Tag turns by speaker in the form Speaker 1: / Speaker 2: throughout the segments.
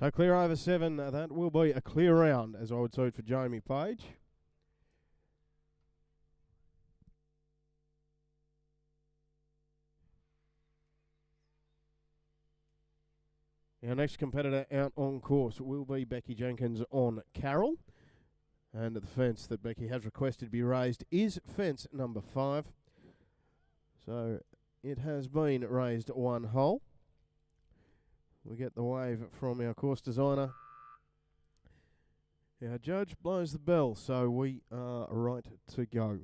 Speaker 1: So clear over 7, that will be a clear round, as I would suit for Jamie Page. Our next competitor out on course will be Becky Jenkins on Carroll. And the fence that Becky has requested to be raised is fence number 5. So it has been raised 1 hole. We get the wave from our course designer. Our judge blows the bell, so we are right to go.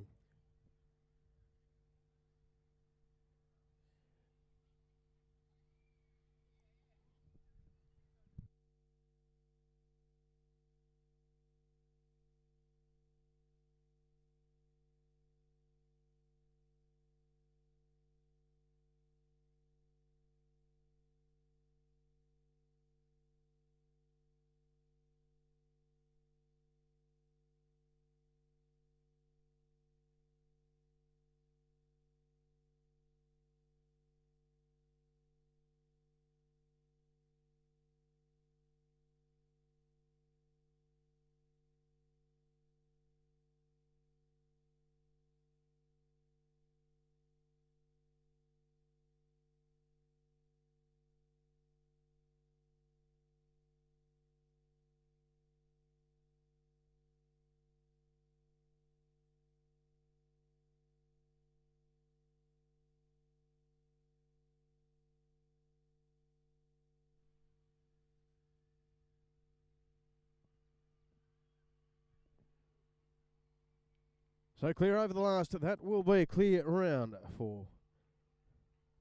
Speaker 1: So clear over the last, that will be a clear round for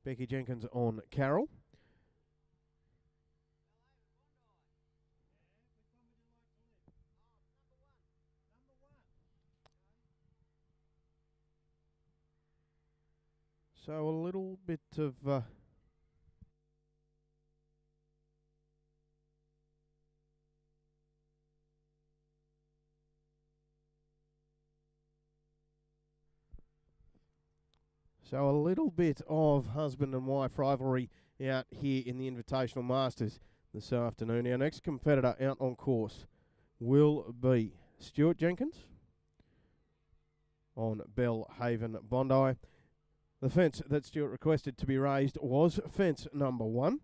Speaker 1: Becky Jenkins on Carroll. So a little bit of husband and wife rivalry out here in the Invitational Masters this afternoon. Our next competitor out on course will be Stuart Jenkins on Bellhaven Bondi. The fence that Stuart requested to be raised was fence number 1.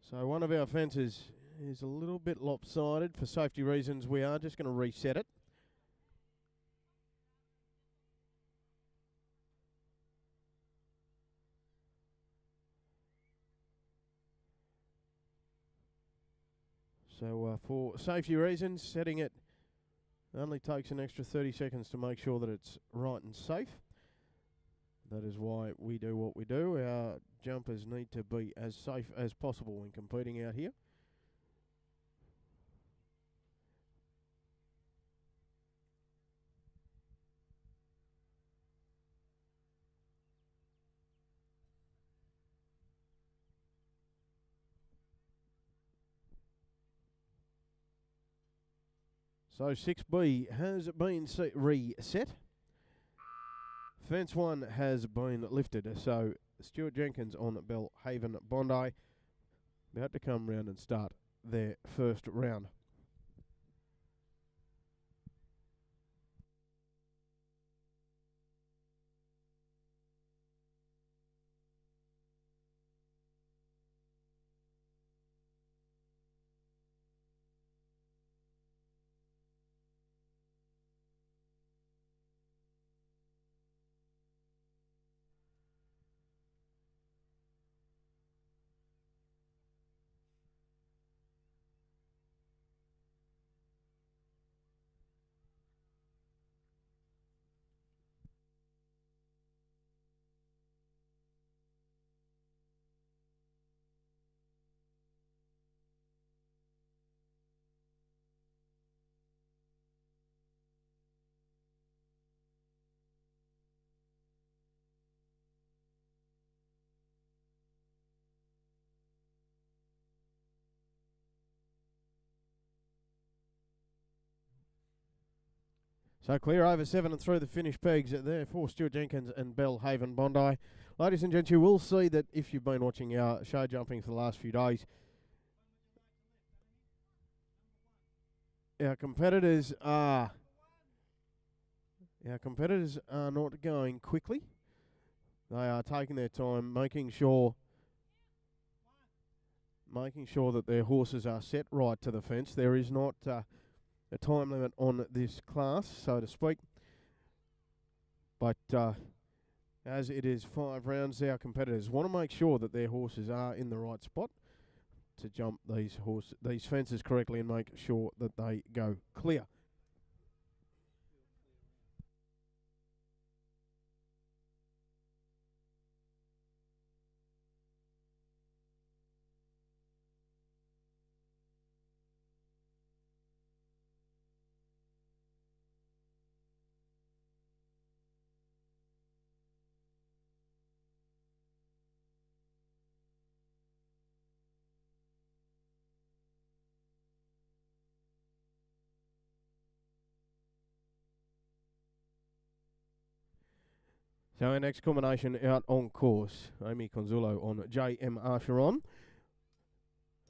Speaker 1: So one of our fences is a little bit lopsided. For safety reasons, we are just going to reset it. So for safety reasons, setting it only takes an extra 30 seconds to make sure that it's right and safe. That is why we do what we do. Our jumpers need to be as safe as possible when competing out here. So 6B has been reset. Fence 1 has been lifted. So Stuart Jenkins on Bellhaven Bondi about to come round and start their first round. So clear over 7 and through the finish pegs there for Stuart Jenkins and Bellhaven Bondi. Ladies and gents, you will see that if you've been watching our show jumping for the last few days, our competitors are not going quickly. They are taking their time, making sure that their horses are set right to the fence. There is not a time limit on this class, so to speak. But as it is 5 rounds, our competitors want to make sure that their horses are in the right spot to jump these fences correctly and make sure that they go clear. So our next combination out on course, Amy Conzulo on J.M. Archeron.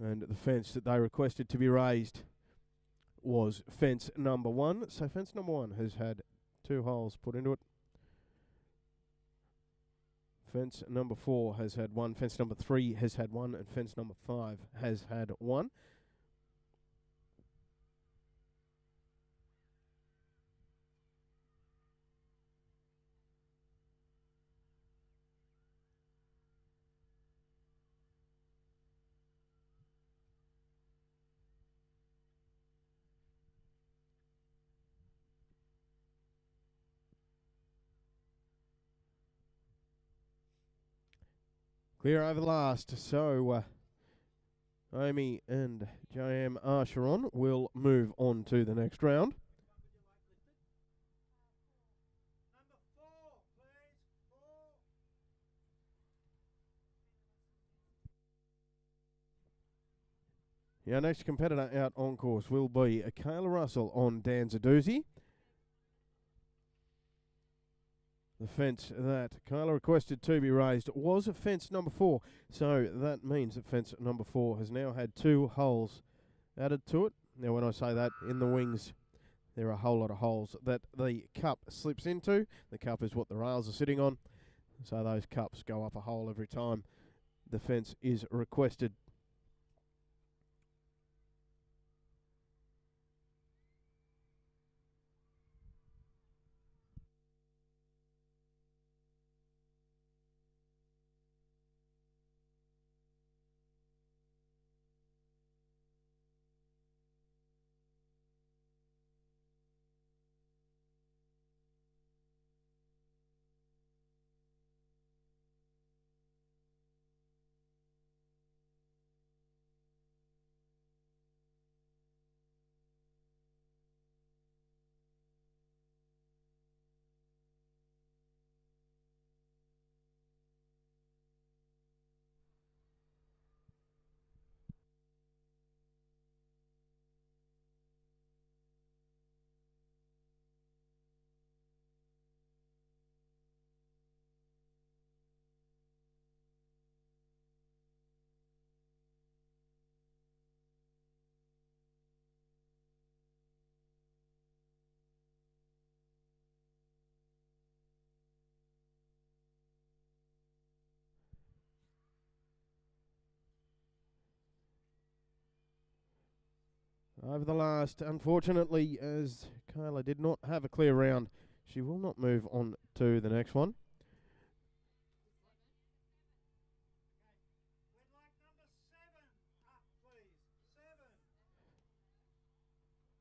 Speaker 1: And the fence that they requested to be raised was fence number 1. So fence number 1 has had 2 holes put into it. Fence number 4 has had 1. Fence number 3 has had 1. And fence number 5 has had 1. Clear over the last. So Amy and J.M. Archeron will move on to the next round. Our next competitor out on course will be Kayla Russell on Danzadoozy. The fence that Kayla requested to be raised was fence number 4. So that means that fence number 4 has now had 2 holes added to it. Now when I say that, in the wings there are a whole lot of holes that the cup slips into. The cup is what the rails are sitting on. So those cups go up a hole every time the fence is requested. Over the last, unfortunately, as Kayla did not have a clear round, she will not move on to the next one.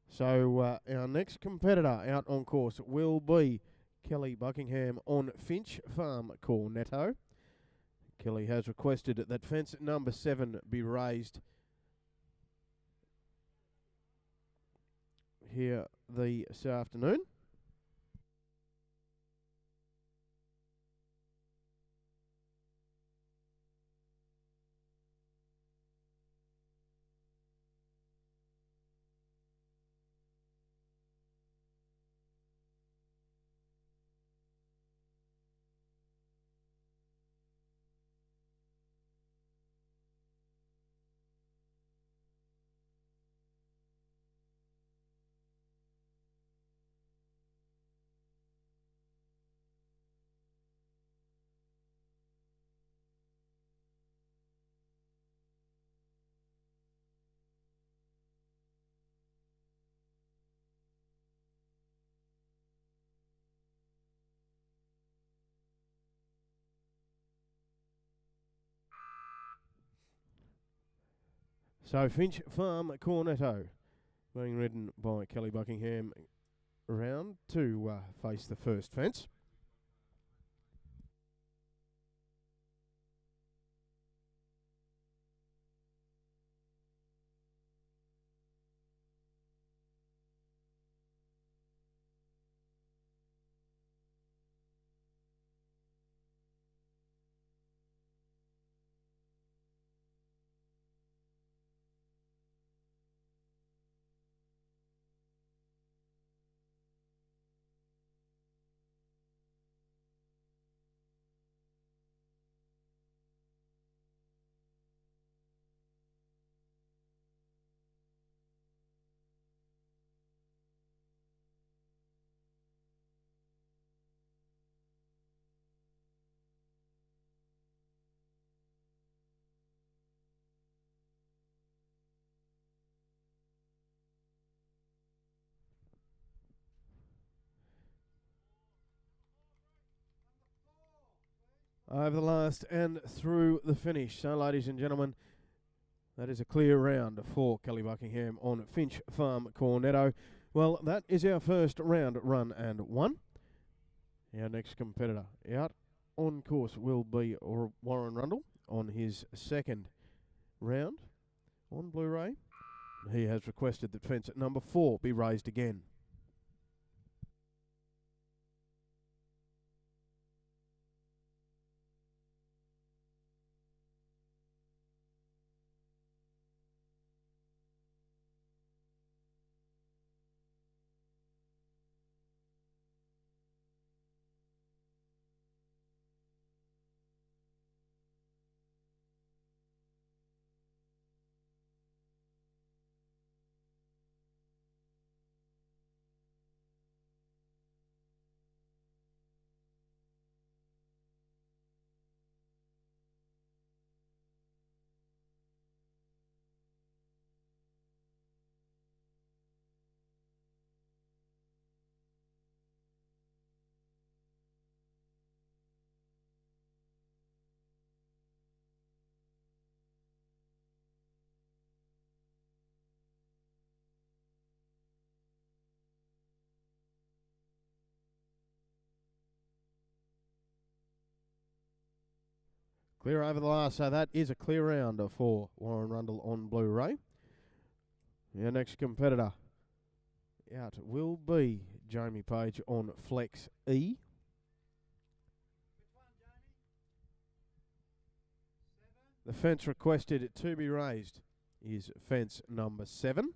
Speaker 1: So our next competitor out on course will be Kelly Buckingham on Finch Farm Cornetto. Kelly has requested that fence number 7 be raised here this afternoon. So Finch Farm Cornetto being ridden by Kelly Buckingham round to face the first fence. Over the last and through the finish. So, ladies and gentlemen, that is a clear round for Kelly Buckingham on Finch Farm Cornetto. Well, that is our first round run and won. Our next competitor out on course will be Warren Rundle on his second round on Blu-ray. He has requested that fence at number 4 be raised again. Clear over the last, so that is a clear round for Warren Rundle on Blu-ray. Our next competitor out will be Jamie Page on Flex E. The fence requested to be raised is fence number 7.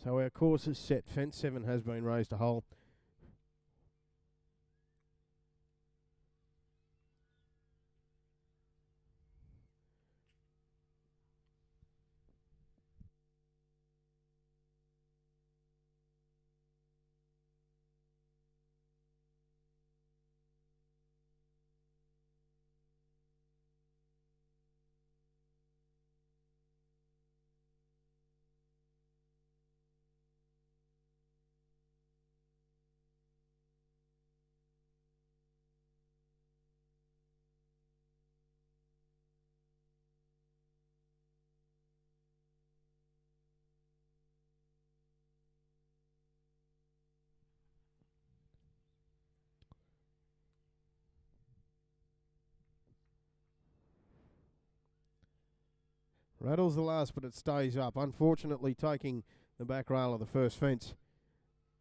Speaker 1: So our course is set. Fence 7 has been raised a hole. Rattles the last, but it stays up. Unfortunately, taking the back rail of the first fence.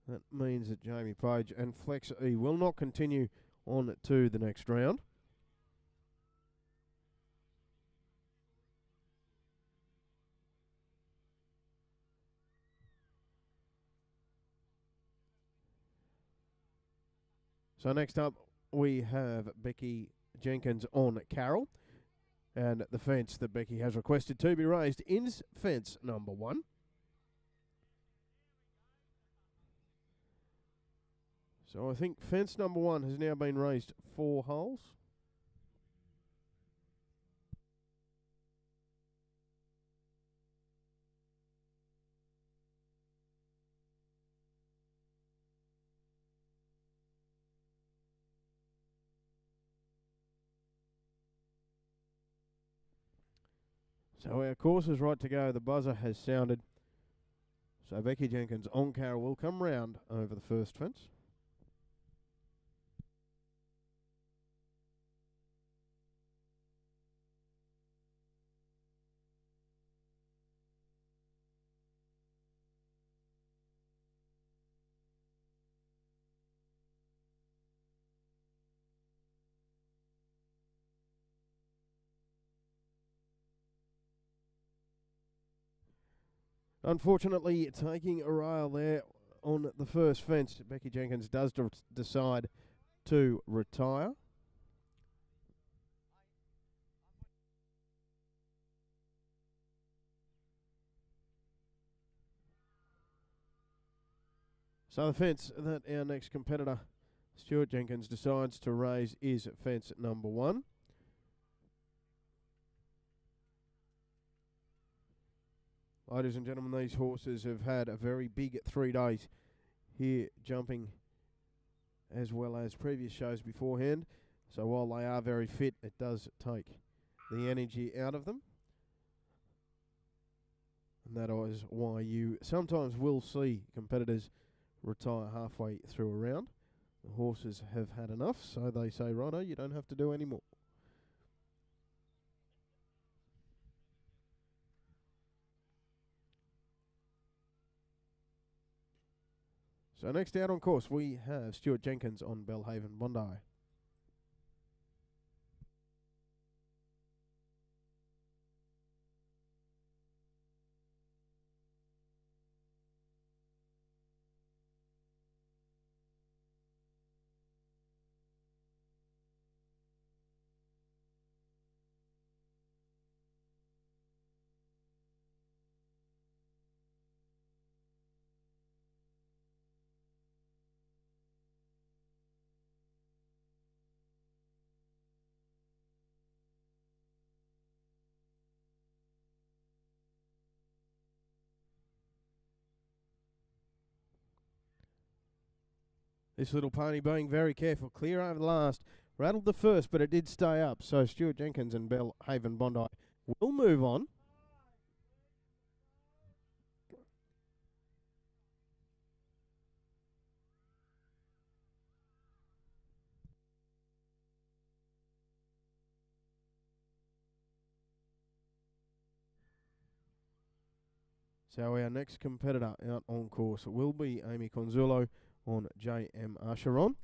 Speaker 1: That means that Jamie Page and Flex E will not continue on to the next round. So next up, we have Becky Jenkins on Carroll. And the fence that Becky has requested to be raised is fence number 1. So I think fence number 1 has now been raised 4 holes. So our course is right to go. The buzzer has sounded. So Becky Jenkins on Carroll will come round over the first fence. Unfortunately, taking a rail there on the first fence, Becky Jenkins does decide to retire. So the fence that our next competitor, Stuart Jenkins, decides to raise is fence number 1. Ladies and gentlemen, these horses have had a very big 3 days here jumping, as well as previous shows beforehand. So while they are very fit, it does take the energy out of them. And that is why you sometimes will see competitors retire halfway through a round. The horses have had enough, so they say, righto, you don't have to do any more. So next out on course, we have Stuart Jenkins on Belhaven Bondi. This little pony being very careful, clear over the last, rattled the first, but it did stay up. So Stuart Jenkins and Belhaven Bondi will move on. So our next competitor out on course will be Amy Conzulo on J.M. Acheron.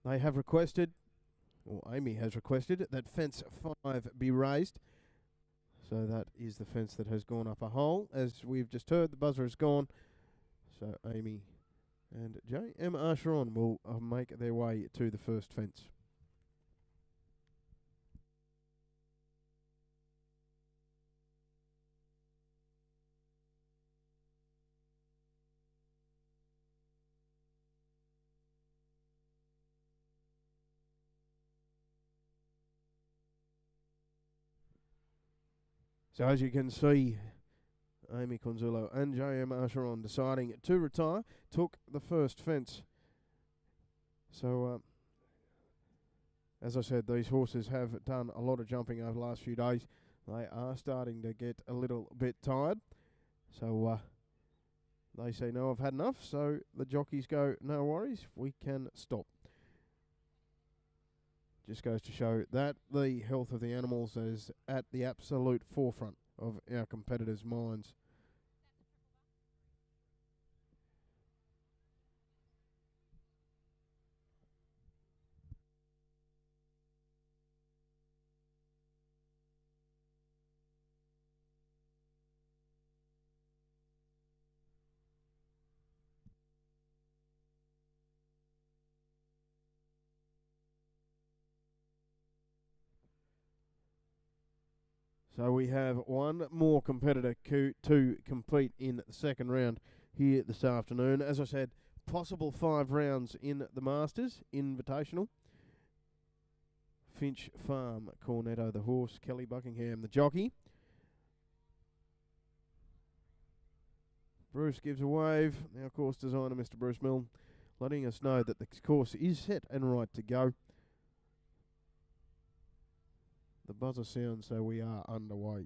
Speaker 1: They have requested, or Amy has requested, that fence 5 be raised. So that is the fence that has gone up a hole. As we've just heard, the buzzer is gone. So Amy and J.M. Acheron will make their way to the first fence. So as you can see, Amy Conzulo and J.M. Acheron deciding to retire, took the first fence. So, as I said, these horses have done a lot of jumping over the last few days. They are starting to get a little bit tired. So, they say, no, I've had enough. So the jockeys go, no worries, we can stop. Just goes to show that the health of the animals is at the absolute forefront of our competitors' minds. So we have one more competitor to compete in the second round here this afternoon. As I said, possible 5 rounds in the Masters Invitational. Finch Farm, Cornetto the horse, Kelly Buckingham the jockey. Bruce gives a wave. Now course designer Mr. Bruce Milne letting us know that the course is set and right to go. The buzzer sounds, so we are underway.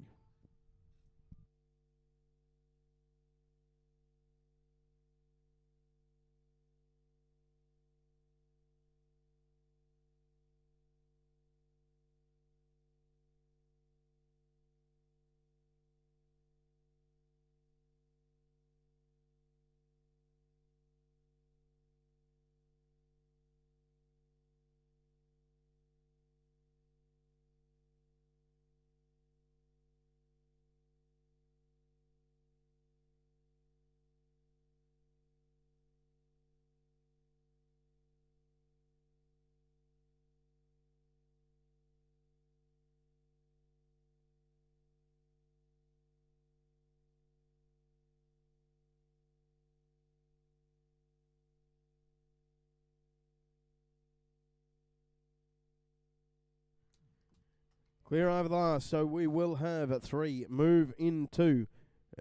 Speaker 1: Clear over the last, so we will have 3 move into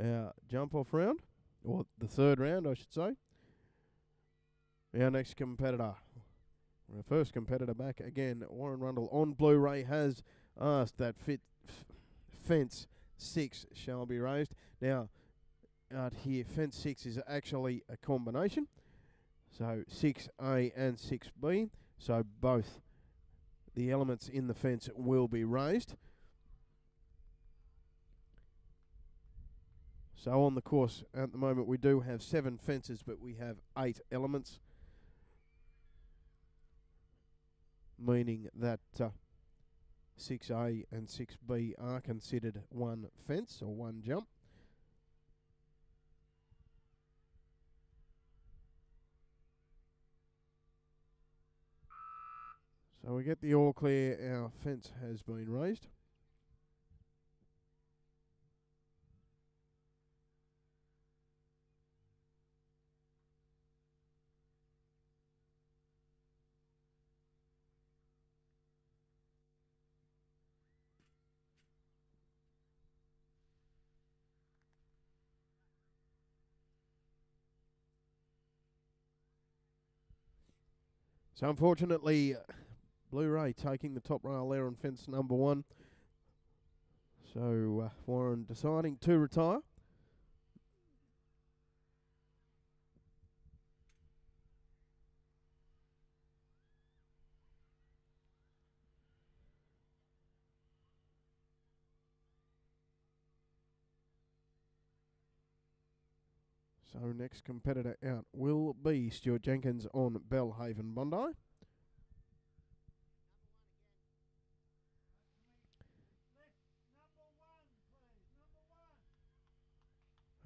Speaker 1: our jump-off round, or the third round, I should say. Our next competitor, our first competitor back again, Warren Rundle on Blu-ray has asked that fence 6 shall be raised. Now, out here, fence 6 is actually a combination, so 6A and 6B, so both the elements in the fence will be raised. So on the course at the moment we do have 7 fences, but we have 8 elements, meaning that 6A and 6B are considered one fence or one jump. So we get the all clear, our fence has been raised. So unfortunately, Blu-ray taking the top rail there on fence number 1. So Warren deciding to retire. So next competitor out will be Stuart Jenkins on Bellhaven Bondi.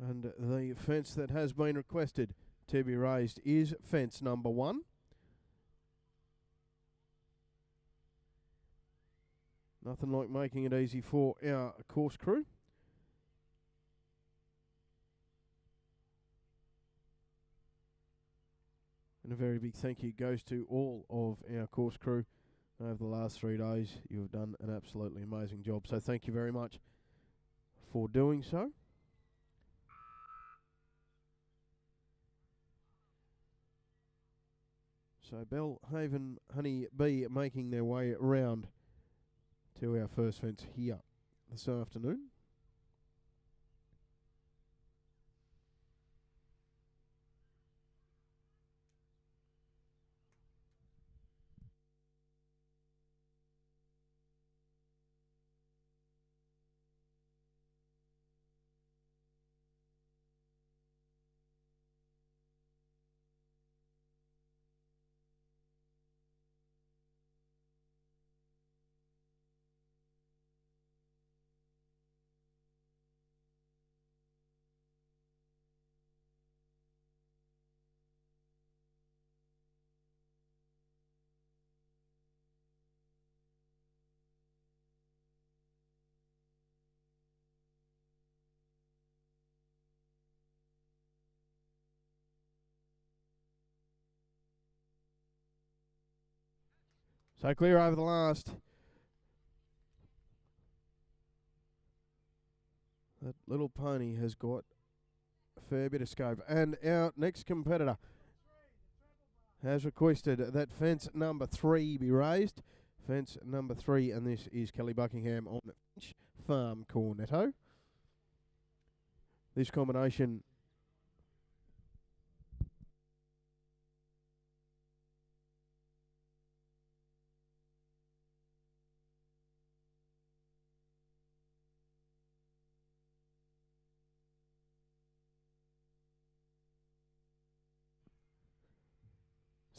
Speaker 1: And the fence that has been requested to be raised is fence number 1. Nothing like making it easy for our course crew. And a very big thank you goes to all of our course crew over the last 3 days. You've done an absolutely amazing job. So thank you very much for doing so. So Bellhaven Honey Bee making their way around to our first fence here this afternoon. So clear over the last. That little pony has got a fair bit of scope. And our next competitor has requested that fence number 3 be raised. Fence number 3, and this is Kelly Buckingham on Finch Farm Cornetto. This combination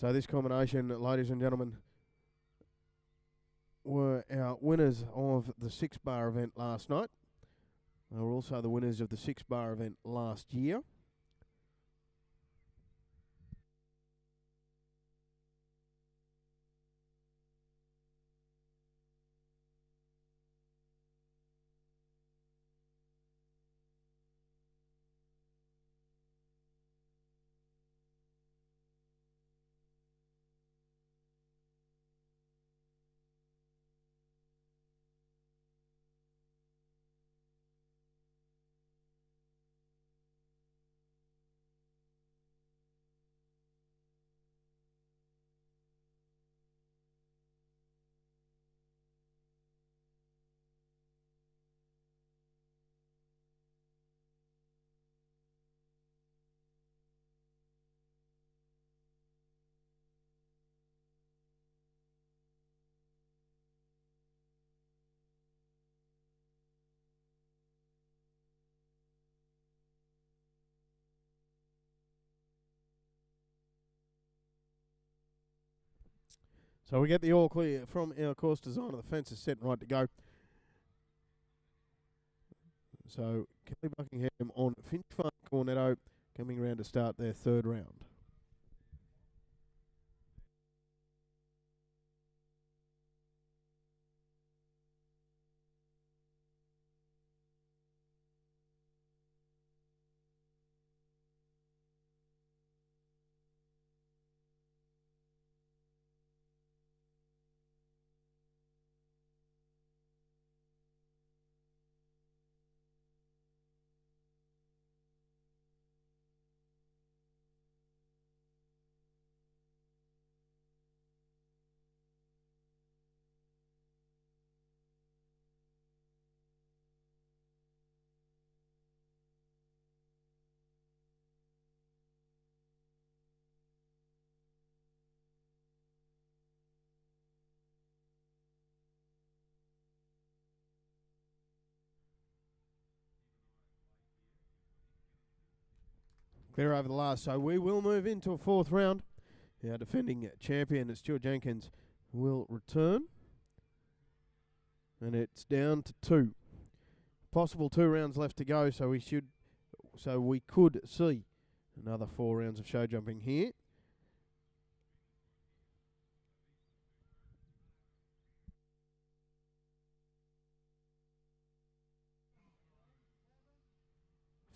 Speaker 1: ladies and gentlemen, were our winners of the 6-bar event last night. They were also the winners of the 6-bar event last year. So we get the all clear from our course designer. The fence is set and right to go. So Kelly Buckingham on Finch Farm Cornetto coming around to start their 3rd round. Clear over the last, so we will move into a 4th round. Our defending champion, Stuart Jenkins, will return. And it's down to 2. Possible 2 rounds left to go, so we could see another 4 rounds of show jumping here.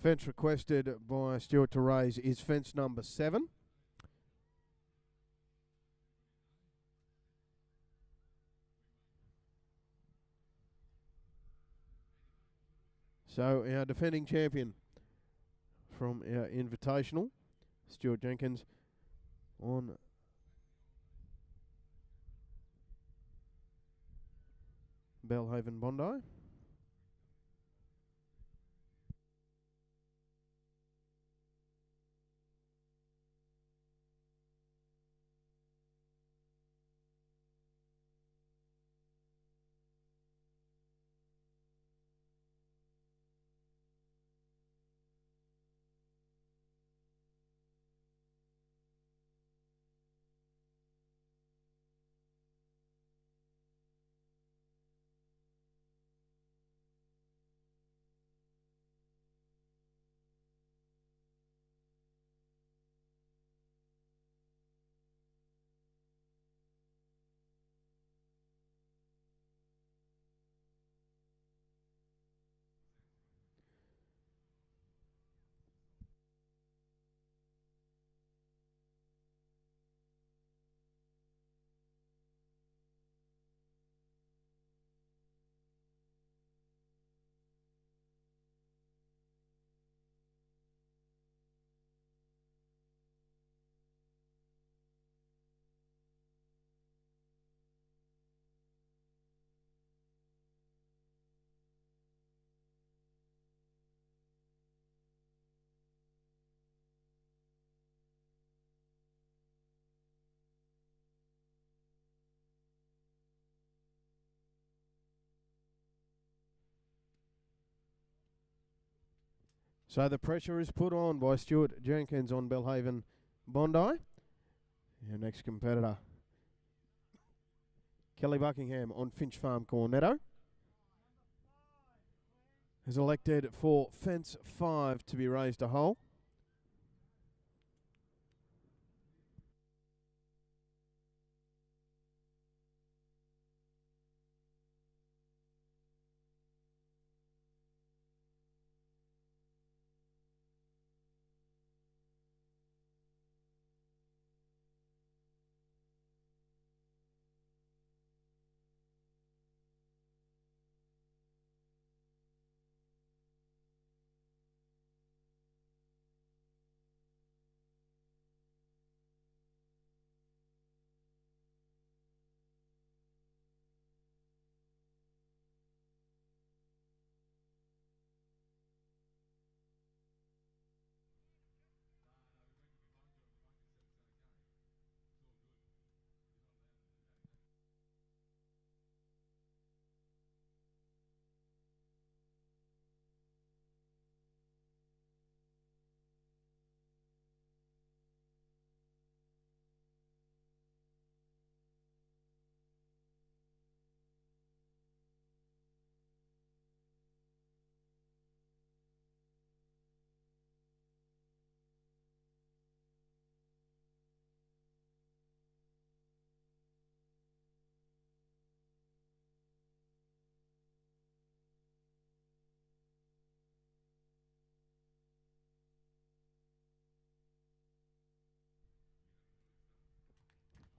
Speaker 1: Fence requested by Stuart to raise is fence number 7. So our defending champion from our Invitational, Stuart Jenkins, on Belhaven Bondi. So the pressure is put on by Stuart Jenkins on Belhaven Bondi. Our next competitor, Kelly Buckingham on Finch Farm Cornetto, has elected for fence 5 to be raised a hole.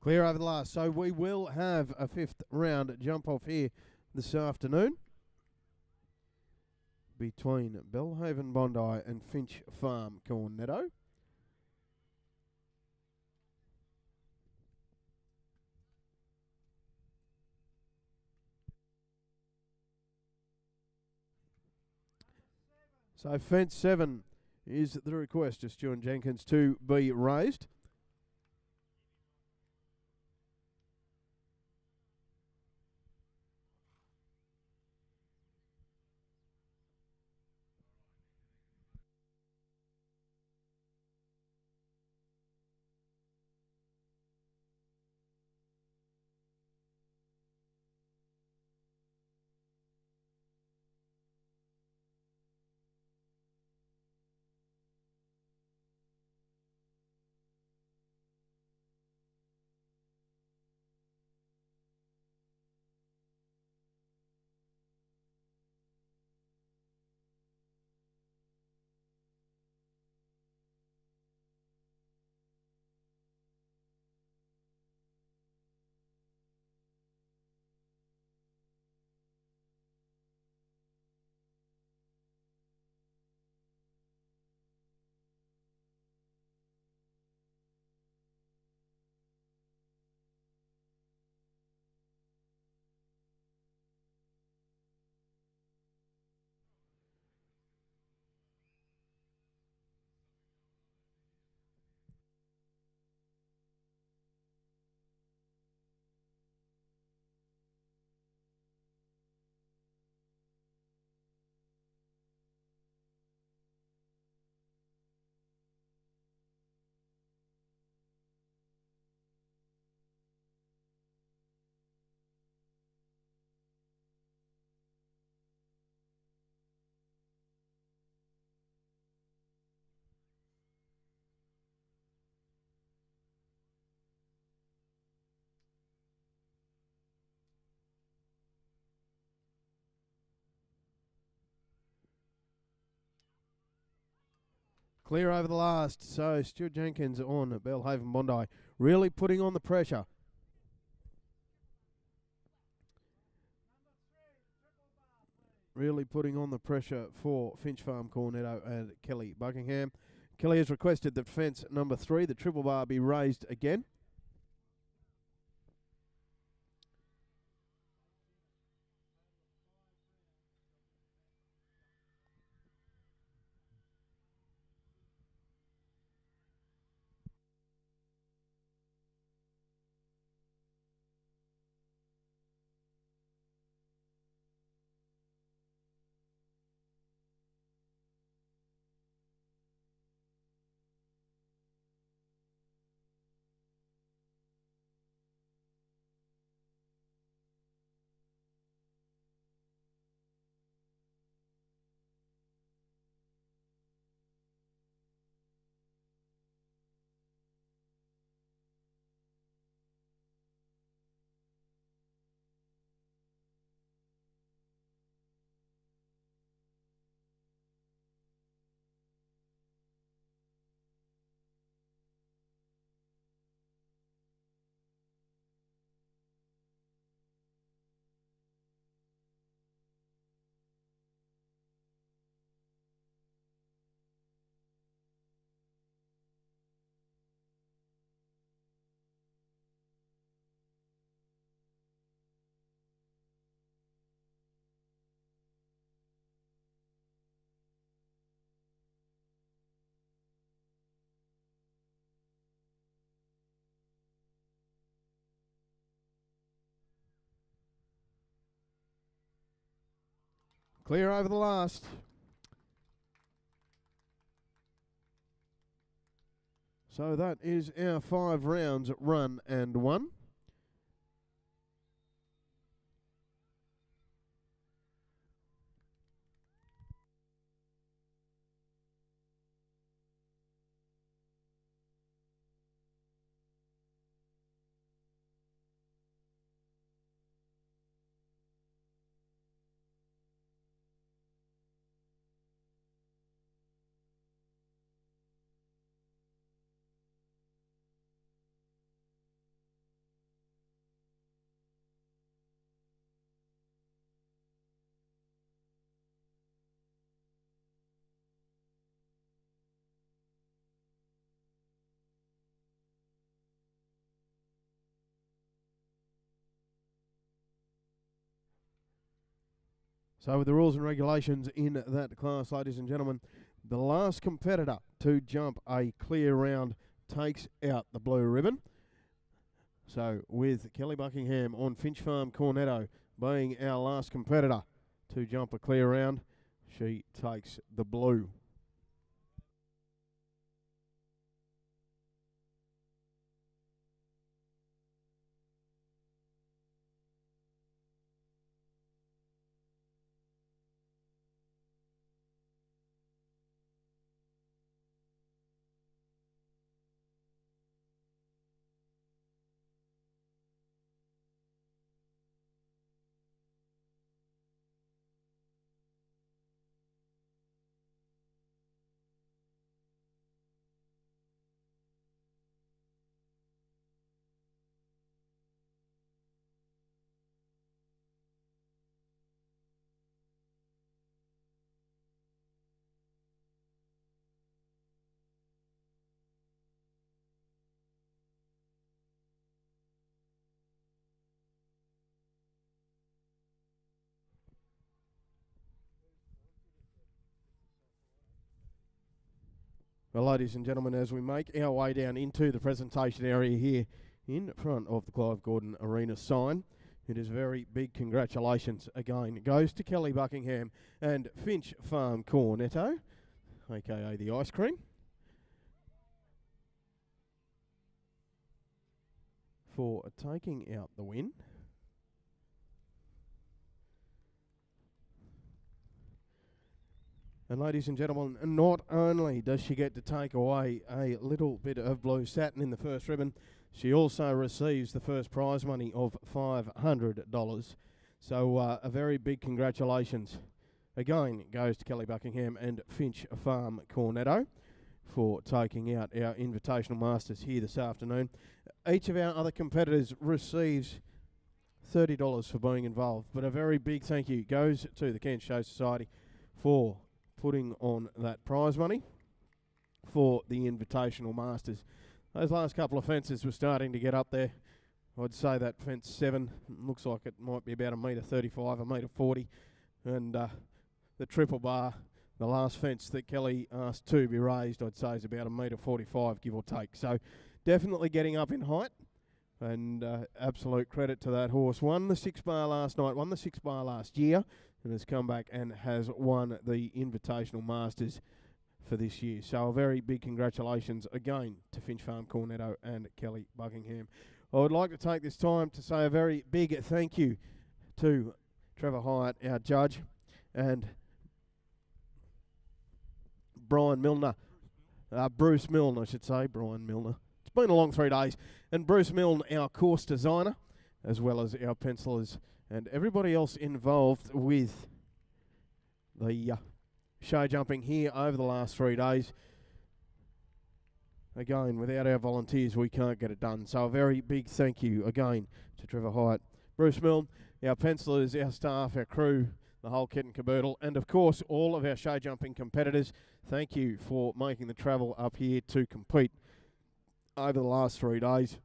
Speaker 1: Clear over the last. So we will have a 5th round jump off here this afternoon between Belhaven Bondi and Finch Farm Cornetto. So fence 7 is the request of Stuart Jenkins to be raised. Clear over the last. So Stuart Jenkins on Belhaven Bondi, really putting on the pressure. Really putting on the pressure for Finch Farm Cornetto and Kelly Buckingham. Kelly has requested that fence number 3, the triple bar, be raised again. Clear over the last. So that is our 5 rounds run and won. So with the rules and regulations in that class, ladies and gentlemen, the last competitor to jump a clear round takes out the blue ribbon. So with Kelly Buckingham on Finch Farm Cornetto being our last competitor to jump a clear round, she takes the blue. Well, ladies and gentlemen, as we make our way down into the presentation area here in front of the Clive Gordon Arena sign, it is very big congratulations again. It goes to Kelly Buckingham and Finch Farm Cornetto, aka the ice cream, for taking out the win. And ladies and gentlemen, not only does she get to take away a little bit of blue satin in the first ribbon, she also receives the first prize money of $500. So a very big congratulations again goes to Kelly Buckingham and Finch Farm Cornetto for taking out our Invitational Masters here this afternoon. Each of our other competitors receives $30 for being involved, but a very big thank you goes to the Cairns Show Society for putting on that prize money for the Invitational Masters. Those last couple of fences were starting to get up there. I'd say that fence 7 looks like it might be about $1.35, $1.40, and the triple bar, the last fence that Kelly asked to be raised, I'd say is about $1.45, give or take. So definitely getting up in height, and absolute credit to that horse. Won the 6 bar last night, won the 6 bar last year, and has come back and has won the Invitational Masters for this year. So a very big congratulations again to Finch Farm Cornetto and Kelly Buckingham. I would like to take this time to say a very big thank you to Trevor Hyatt, our judge, and Brian Milner, Bruce Milne, I should say, Brian Milner. It's been a long 3 days. And Bruce Milne, our course designer, as well as our pencilers, and everybody else involved with the show jumping here over the last 3 days. Again, without our volunteers, we can't get it done. So a very big thank you again to Trevor Hyatt, Bruce Milne, our pencilers, our staff, our crew, the whole kit and caboodle, and of course all of our show jumping competitors. Thank you for making the travel up here to compete over the last 3 days.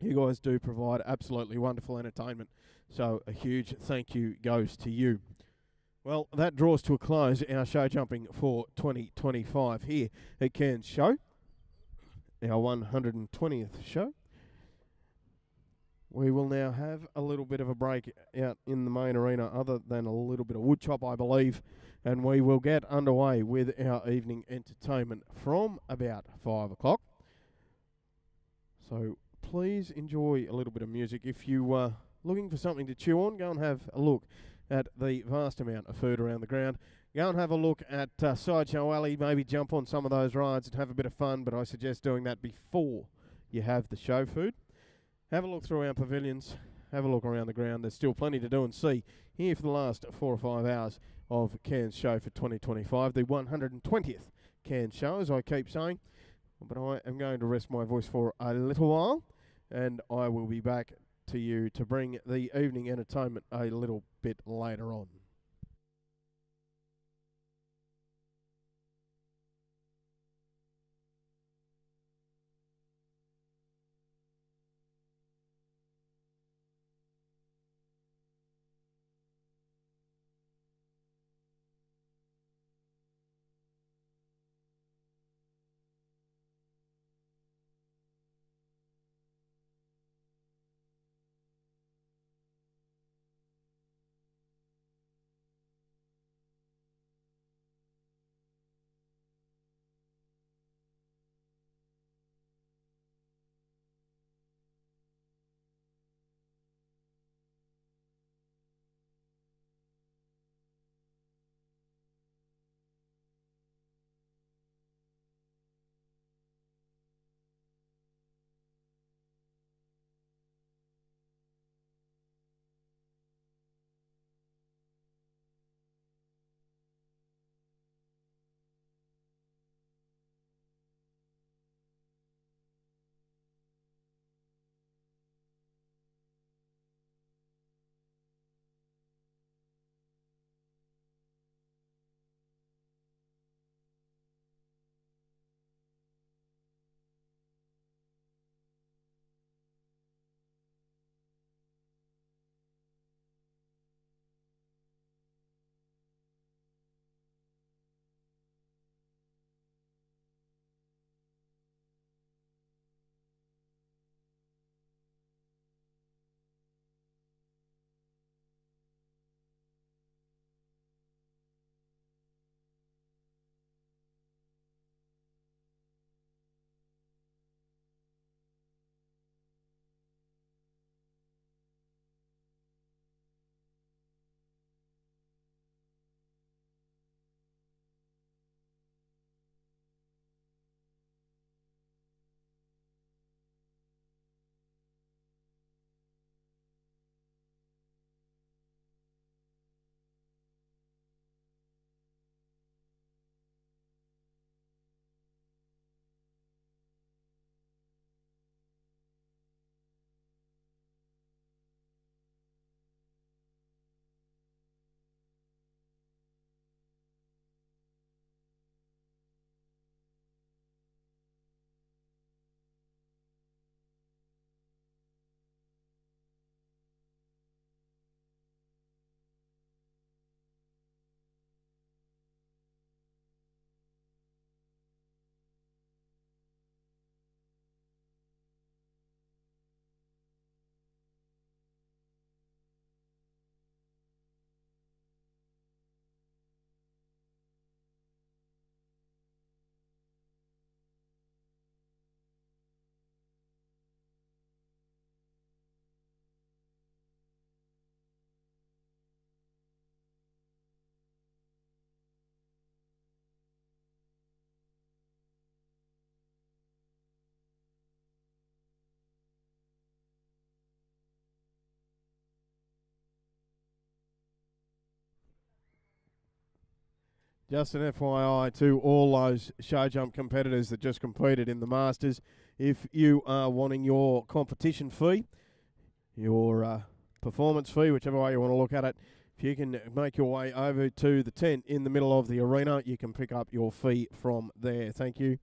Speaker 1: You guys do provide absolutely wonderful entertainment, so a huge thank you goes to you. Well, that draws to a close our show jumping for 2025 here at Cairns Show, our 120th show. We will now have a little bit of a break out in the main arena, other than a little bit of wood chop, I believe, and we will get underway with our evening entertainment from about 5 o'clock. So please enjoy a little bit of music. If you are looking for something to chew on, go and have a look at the vast amount of food around the ground. Go and have a look at Sideshow Alley, maybe jump on some of those rides and have a bit of fun, but I suggest doing that before you have the show food. Have a look through our pavilions, have a look around the ground. There's still plenty to do and see here for the last 4 or 5 hours of Cairns Show for 2025, the 120th Cairns Show, as I keep saying. But I am going to rest my voice for a little while, and I will be back to you to bring the evening entertainment a little bit later on. Just an FYI to all those show jump competitors that just competed in the Masters, if you are wanting your competition fee, your performance fee, whichever way you want to look at it, if you can make your way over to the tent in the middle of the arena, you can pick up your fee from there. Thank you.